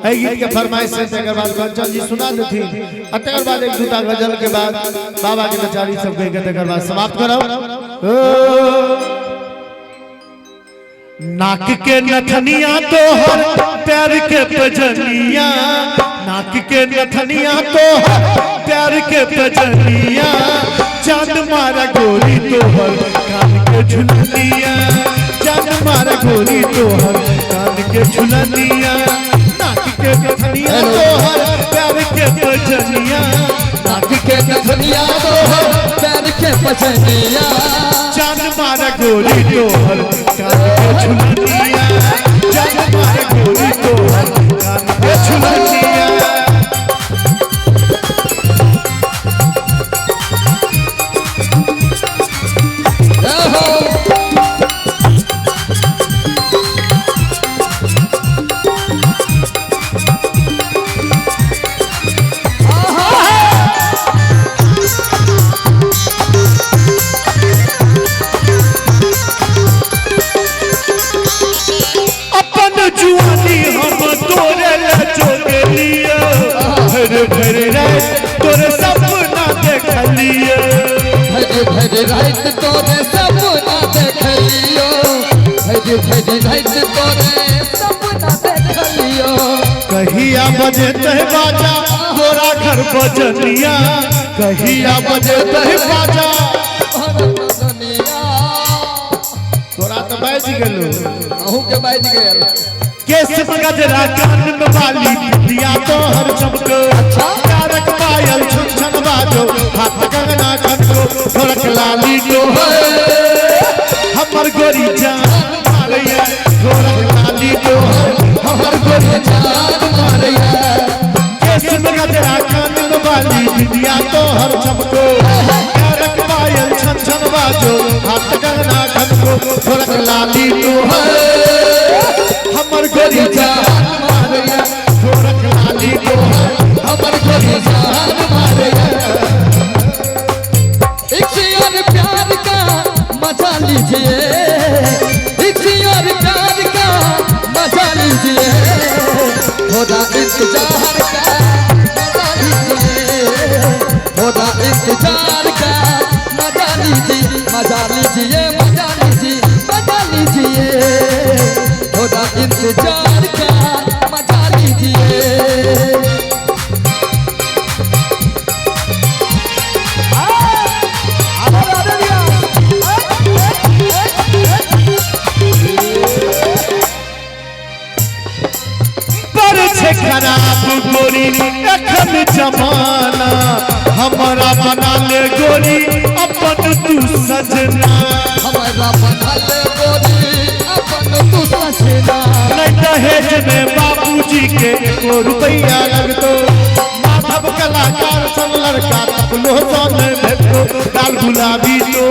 ए गीत के फरमाइश से तकर बाद कंचन जी सुना देथि तकर बाद एक दूटा गजल के बाद बाबा के बेचारी सब कह के तकर बाद समाप्त करब। नाक के नथनिया तोहर पैर के पजनिया, नाक के नथनिया तोहर पैर के पजनिया, चांद मारा गोरी तोहर कान के झुलनिया, चांद मारा गोरी तोहर कान के झुलनिया। नाक के नथनिया तोहर पैर के पजनिया, नाक के नथनिया तोहर पैर के पजनिया, चांद मारा गोरी तोहर कान के झुलनिया, चांद मारा गोरी तोहर कान के झुलनिया। तोरे सपना देख लियो, भरी रात तोरे सपना देख लियो, भरी रात तोरे सपना देख लियो। कहिया बजे तह बाजा तोरा घर बजनिया, कहिया बजे तह बाजा तोरा तो बाज गेलो, अहू के बाज गेल। केस गजरा कान में बाली दिया तोहर चमको, कारक पायल छन छन बाजो हाथ कंगना खनको, थोड़क लाली तोहर हमर गोरी जान मारैया, थोड़क लाली तोहर हमर गोरी जान मारैया। केस गजरा कान में बाली दिया तोहर चमको, कारक पायल छन छन बाजो हाथ कंगना खनको, थोड़क लाली तोहर हमर गोरी जान मारैया, थोड़क लाली तोहर हमर गोरी जान मारैया। इख्तियार प्यार का मजा लीजिए, इख्तियार प्यार का मजा लीजिए, थोड़ा इंतजार का मजा लीजिए, थोड़ा इंतजार का मजा लीजिए, मजा लीजिए, मजा लीजिए, मजा लीजिए, थोड़ा इंतजार का मजा लीजिए। खराब गोरी एखन जमाना, हमारा बना ले गोरी अपन तू सजना, हमारा बना ले गोरी अपन तू सजना। नहीं दहेज में बाबूजी के 1 रुपया लगतो, माधव कलाकार सन लड़का तकलो सन भेटो, लाल गुलाबी तो